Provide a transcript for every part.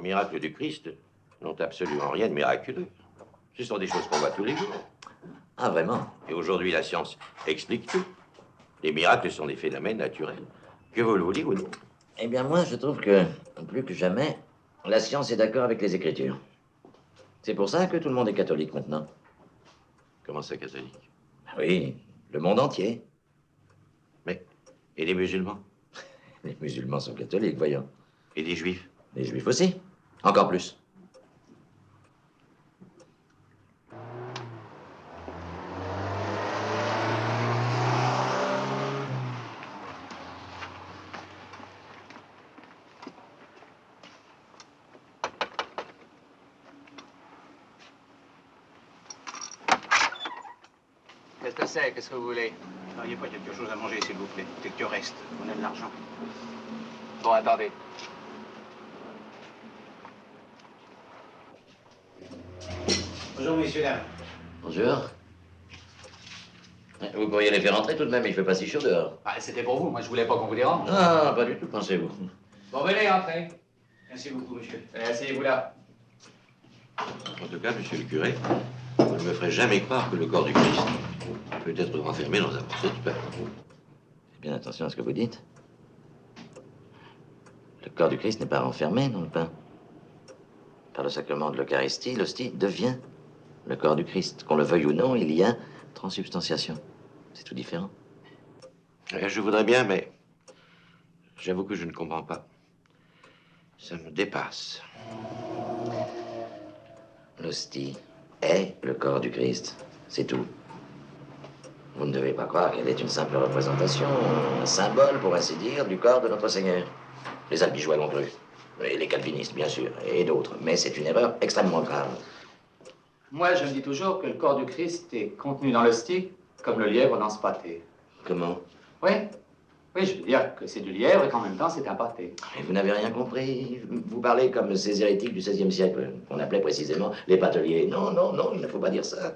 miracles du Christ n'ont absolument rien de miraculeux. Ce sont des choses qu'on voit tous les jours. Ah, vraiment? Et aujourd'hui, la science explique tout. Les miracles sont des phénomènes naturels. Que vous le vouliez ou non. Eh bien, moi, je trouve que, plus que jamais, la science est d'accord avec les Écritures. C'est pour ça que tout le monde est catholique maintenant. Comment ça, catholique? Oui, le monde entier. Mais, et les musulmans? Les musulmans sont catholiques, voyons. Et les juifs? Les juifs aussi. Encore plus. Qu'est-ce que c'est? Qu'est-ce que vous voulez? N'auriez pas quelque chose à manger, s'il vous plaît? Quelque reste. On a de l'argent. Bon, attendez. Bonjour, messieurs, dames. Bonjour. Vous pourriez les faire entrer tout de même, il fait pas si chaud dehors. Ah, c'était pour vous. Moi, je voulais pas qu'on vous dérange. Ah, pas du tout, pensez-vous. Bon, venez, entrez. Merci beaucoup, monsieur. Asseyez-vous là. En tout cas, monsieur le curé, vous ne me ferez jamais croire que le corps du Christ peut être renfermé dans un morceau de pain. Faites bien attention à ce que vous dites. Le corps du Christ n'est pas renfermé dans le pain. Par le sacrement de l'Eucharistie, l'hostie devient le corps du Christ. Qu'on le veuille ou non, il y a transsubstantiation. C'est tout différent. Je voudrais bien, mais j'avoue que je ne comprends pas. Ça me dépasse. L'hostie est le corps du Christ. C'est tout. Vous ne devez pas croire qu'elle est une simple représentation, un symbole, pour ainsi dire, du corps de notre Seigneur. Les albigeois l'ont cru. Et les calvinistes, bien sûr, et d'autres. Mais c'est une erreur extrêmement grave. Moi, je me dis toujours que le corps du Christ est contenu dans l'hostie, comme le lièvre dans ce pâté. Comment? Oui. Oui, je veux dire que c'est du lièvre et qu'en même temps, c'est un pâté. Et vous n'avez rien compris. Vous parlez comme ces hérétiques du XVIe siècle, qu'on appelait précisément les pâteliers. Non, non, non, il ne faut pas dire ça.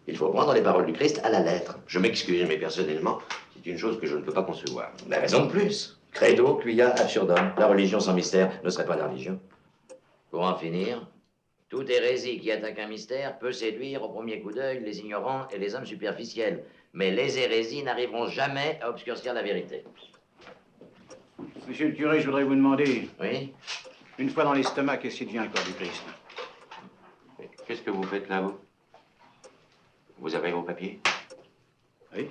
Il faut prendre les paroles du Christ à la lettre. Je m'excuse, mais personnellement, c'est une chose que je ne peux pas concevoir. La raison de plus. Credo, quia absurdum. La religion sans mystère ne serait pas la religion. Pour en finir, toute hérésie qui attaque un mystère peut séduire au premier coup d'œil les ignorants et les hommes superficiels. Mais les hérésies n'arriveront jamais à obscurcir la vérité. Monsieur le curé, je voudrais vous demander, Oui? une fois dans l'estomac, qu'est-ce qui devient le corps du Christ? Qu'est-ce que vous faites là, vous? Vous avez vos papiers? Oui.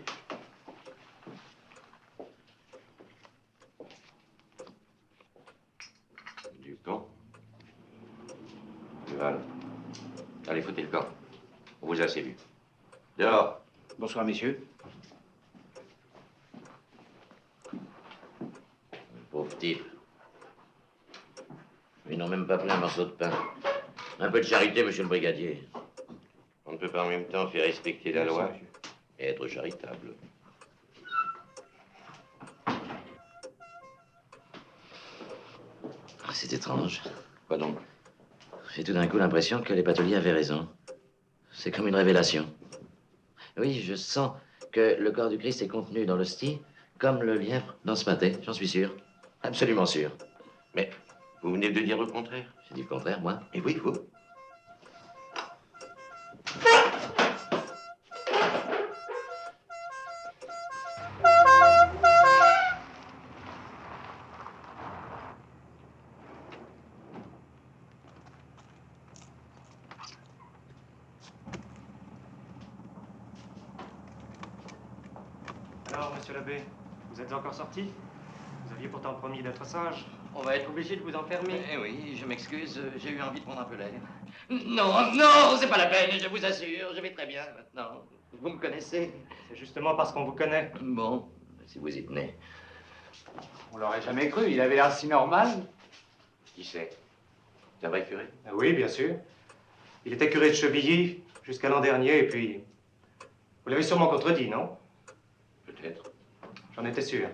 Du camp. Duval. Allez, foutez le camp. On vous a assez vu. Dehors. Bonsoir, messieurs. Pauvre type. Ils n'ont même pas pris un morceau de pain. Un peu de charité, monsieur le brigadier. On ne peut pas en même temps faire respecter la loi et être charitable. Ah, c'est étrange. Quoi donc? J'ai tout d'un coup l'impression que les pâteliers avaient raison. C'est comme une révélation. Oui, je sens que le corps du Christ est contenu dans l'hostie, comme le lièvre dans ce pâté, j'en suis sûr. Absolument sûr. Mais vous venez de dire le contraire. J'ai dit le contraire, moi. Et oui, vous. Alors, monsieur l'abbé, vous êtes encore sorti? Vous aviez pourtant promis d'être sage. On va être obligé de vous enfermer. Eh oui, je m'excuse, j'ai eu envie de prendre un peu l'air. Non, non, c'est pas la peine, je vous assure, je vais très bien maintenant. Vous me connaissez? C'est justement parce qu'on vous connaît. Bon, si vous y tenez. On l'aurait jamais cru. Il avait l'air si normal. Qui c'est? C'est un vrai curé? Ah oui, bien sûr. Il était curé de Chevilly jusqu'à l'an dernier, et puis... Vous l'avez sûrement contredit, non? Peut-être. J'en étais sûr.